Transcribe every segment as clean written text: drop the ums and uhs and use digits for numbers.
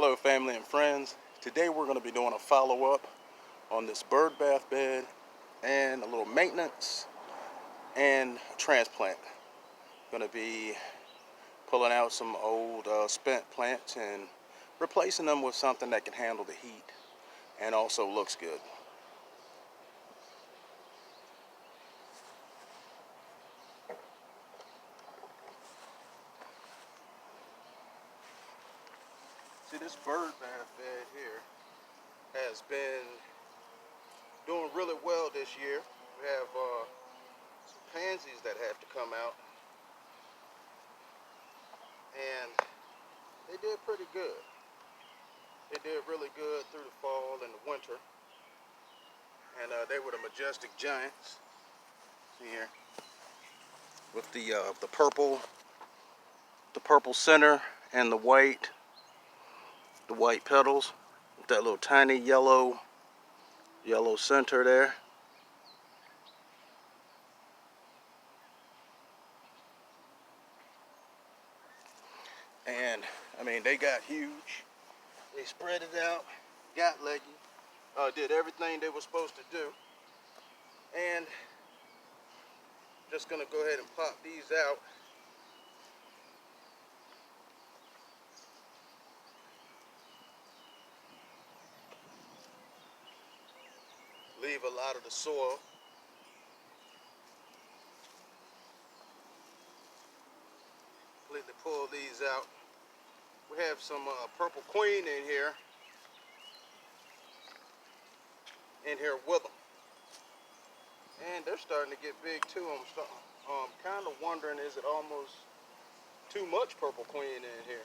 Hello family and friends. Today we're going to be doing a follow-up on this bird bath bed and a little maintenance and transplant. Going to be pulling out some old spent plants and replacing them with something that can handle the heat and also looks good. See, this bird bath bed here has been doing really well this year. We have some pansies that have to come out, and they did pretty good. They did really good through the fall and the winter, and they were the majestic giants. See here, with the purple center and the white petals, with that little tiny yellow center there. And I mean, they got huge. They spread it out, got leggy, did everything they were supposed to do. And just gonna go ahead and pop these out. Leave a lot of the soil. Completely pull these out. We have some purple queen in here with them. And they're starting to get big too. I'm kind of wondering, is it almost too much purple queen in here?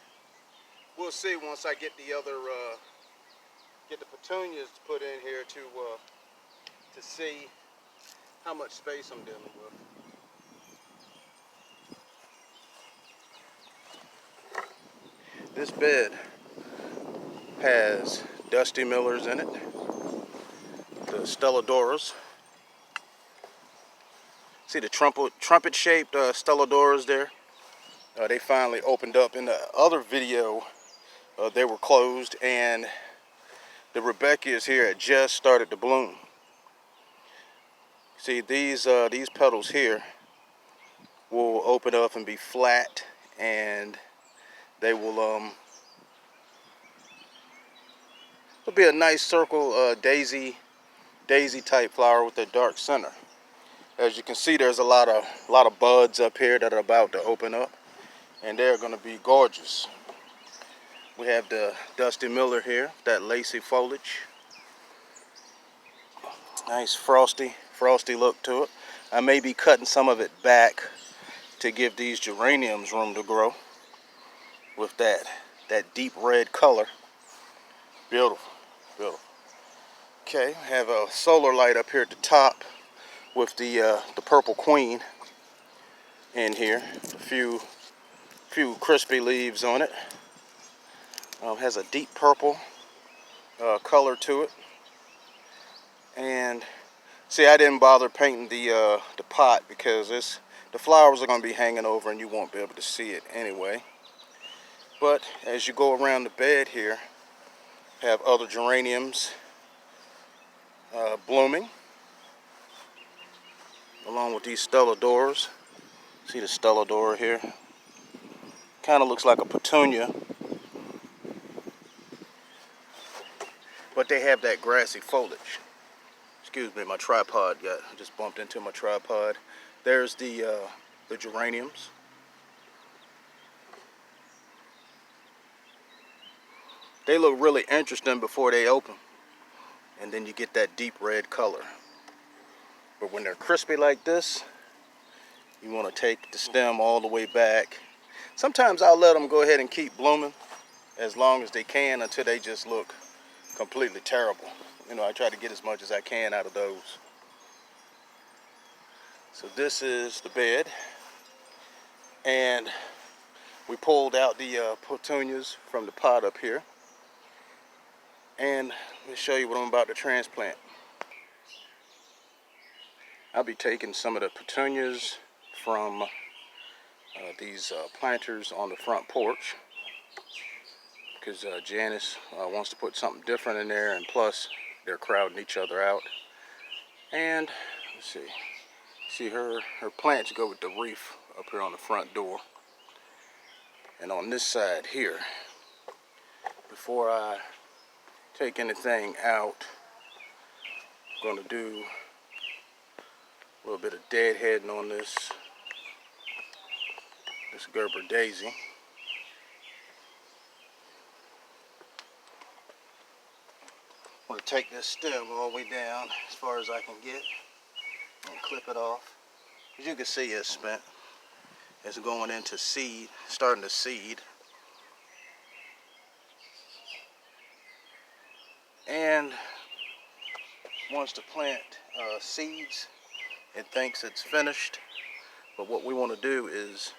We'll see once I get the other, get the petunias put in here to see how much space I'm dealing with. This bed has Dusty Millers in it, the Stelladoras. See the trumpet-shaped Stelladoras there? They finally opened up. In the other video, they were closed, and the Rebecca's here had just started to bloom. See, these petals here will open up and be flat, and they will it'll be a nice circle daisy type flower with a dark center. As you can see, there's a lot of buds up here that are about to open up, and they're going to be gorgeous. We have the Dusty Miller here, that lacy foliage. Nice frosty look to it. I may be cutting some of it back to give these geraniums room to grow with that deep red color. Beautiful, beautiful. Okay, I have a solar light up here at the top with the purple queen in here. A few crispy leaves on it. Has a deep purple color to it. And see, I didn't bother painting the pot because the flowers are going to be hanging over and you won't be able to see it anyway. But as you go around the bed here, have other geraniums blooming, along with these Stelladoras. See the Stelladora here? Kind of looks like a petunia, but they have that grassy foliage. Excuse me, my tripod I just bumped into my tripod. There's the geraniums. They look really interesting before they open, and then you get that deep red color. But when they're crispy like this, you want to take the stem all the way back. Sometimes I'll let them go ahead and keep blooming as long as they can until they just look completely terrible. You know, I try to get as much as I can out of those. So this is the bed, and we pulled out the petunias from the pot up here, and let me show you what I'm about to transplant. I'll be taking some of the petunias from these planters on the front porch, because Janice wants to put something different in there, and plus they're crowding each other out. And let's see her plants go with the wreath up here on the front door. And on this side here, before I take anything out, I'm going to do a little bit of deadheading on this Gerber daisy. I'm going to take this stem all the way down as far as I can get and clip it off. As you can see, it's spent. It's going into seed, starting to seed. And once the plant seeds, it thinks it's finished. But what we want to do is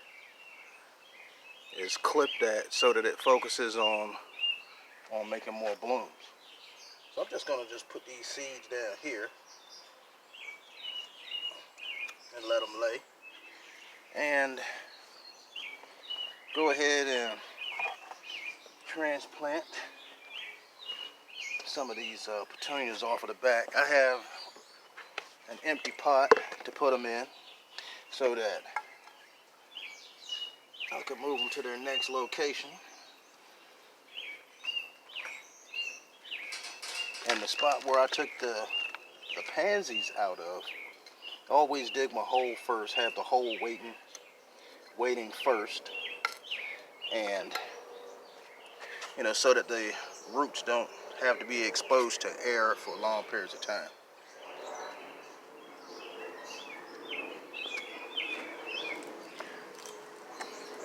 clip that so that it focuses on making more blooms. So I'm just going to put these seeds down here and let them lay. And go ahead and transplant some of these petunias off of the back. I have an empty pot to put them in so that I can move them to their next location. And the spot where I took the pansies out of, always dig my hole first, have the hole waiting first, and so that the roots don't have to be exposed to air for long periods of time.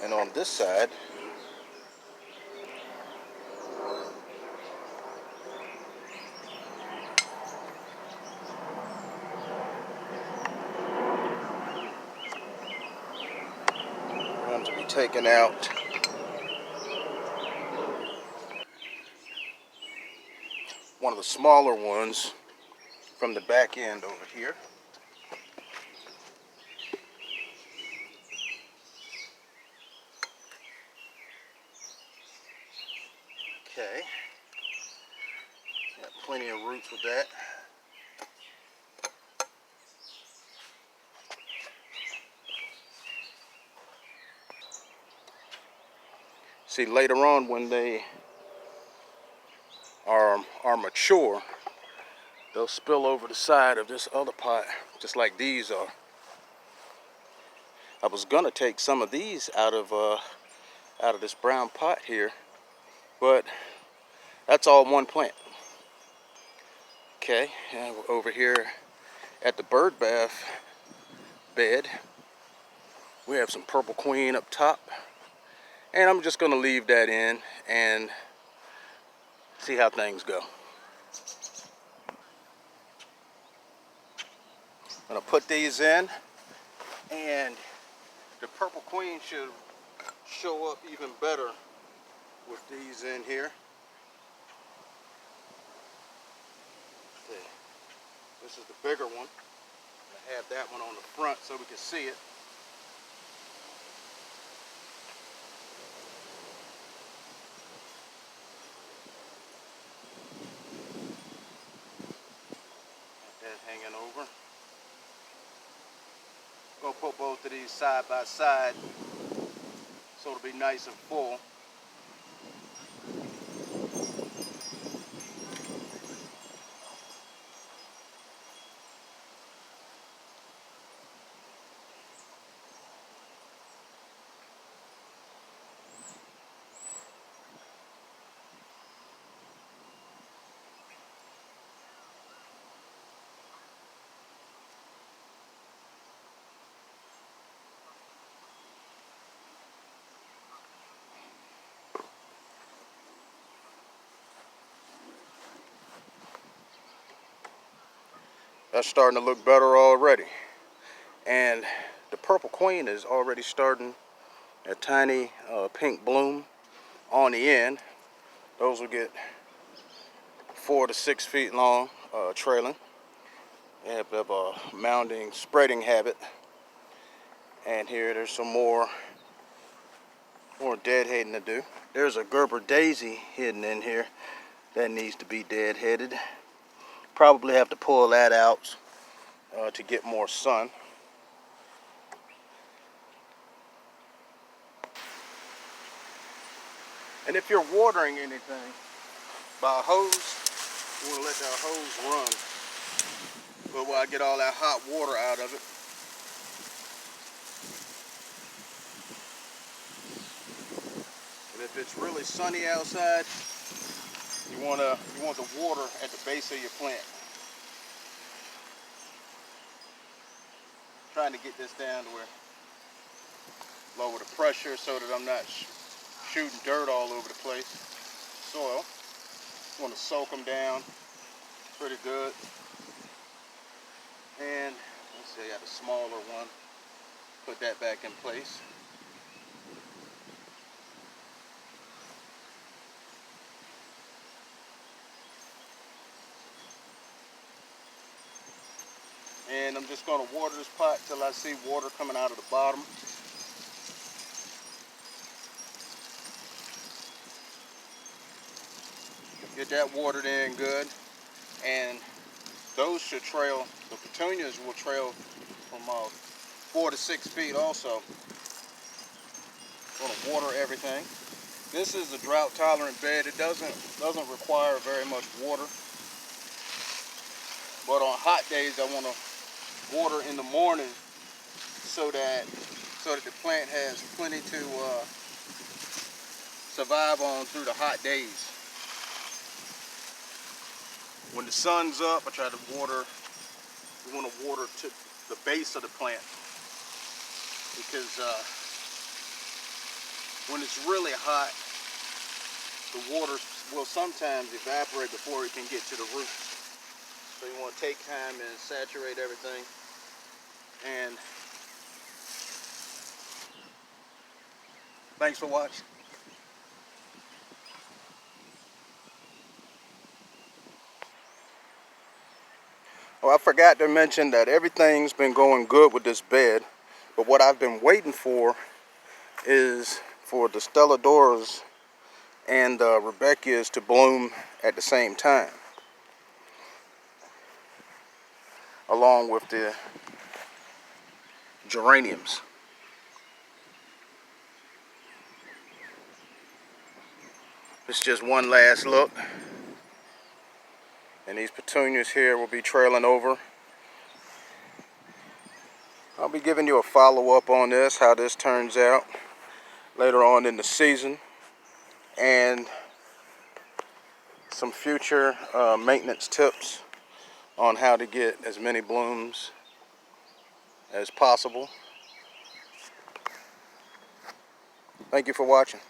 And on this side, I'm going to be taking out one of the smaller ones from the back end over here. Okay, got plenty of roots with that. See, later on when they are mature, they'll spill over the side of this other pot, just like these are. I was gonna take some of these out of this brown pot here, but that's all one plant. Okay, and we're over here at the bird bath bed. We have some purple queen up top, and I'm just gonna leave that in and see how things go. I'm gonna put these in, and the purple queen should show up even better with these in here. Okay. This is the bigger one. I have that one on the front so we can see it. Got that hanging over. Gonna put both of these side by side so it'll be nice and full. That's starting to look better already. And the purple queen is already starting a tiny pink bloom on the end. Those will get 4 to 6 feet long, trailing. They have a mounding, spreading habit. And here there's some more deadheading to do. There's a Gerber daisy hidden in here that needs to be deadheaded. Probably have to pull that out to get more sun. And if you're watering anything by a hose, you want to let that hose run. But while I get all that hot water out of it. And if it's really sunny outside, you want the water at the base of your plant. Trying to get this down to where lower the pressure so that I'm not shooting dirt all over the place. Soil. Want to soak them down pretty good. And let's see, I got a smaller one. Put that back in place. And I'm just going to water this pot till I see water coming out of the bottom. Get that watered in good. And those should trail, the petunias will trail from 4 to 6 feet also. Going to water everything. This is a drought tolerant bed. It doesn't require very much water. But on hot days I want to water in the morning so that the plant has plenty to survive on through the hot days. When the sun's up, I try to water. We want to water to the base of the plant because when it's really hot, the water will sometimes evaporate before it can get to the roots. So you want to take time and saturate everything. And thanks for watching. Oh, I forgot to mention that everything's been going good with this bed, but what I've been waiting for is for the Stelladoras and the Rebecchias to bloom at the same time, along with the geraniums. It's just one last look. And these petunias here will be trailing over. I'll be giving you a follow-up on this, how this turns out later on in the season, and some future maintenance tips on how to get as many blooms as possible. Thank you for watching.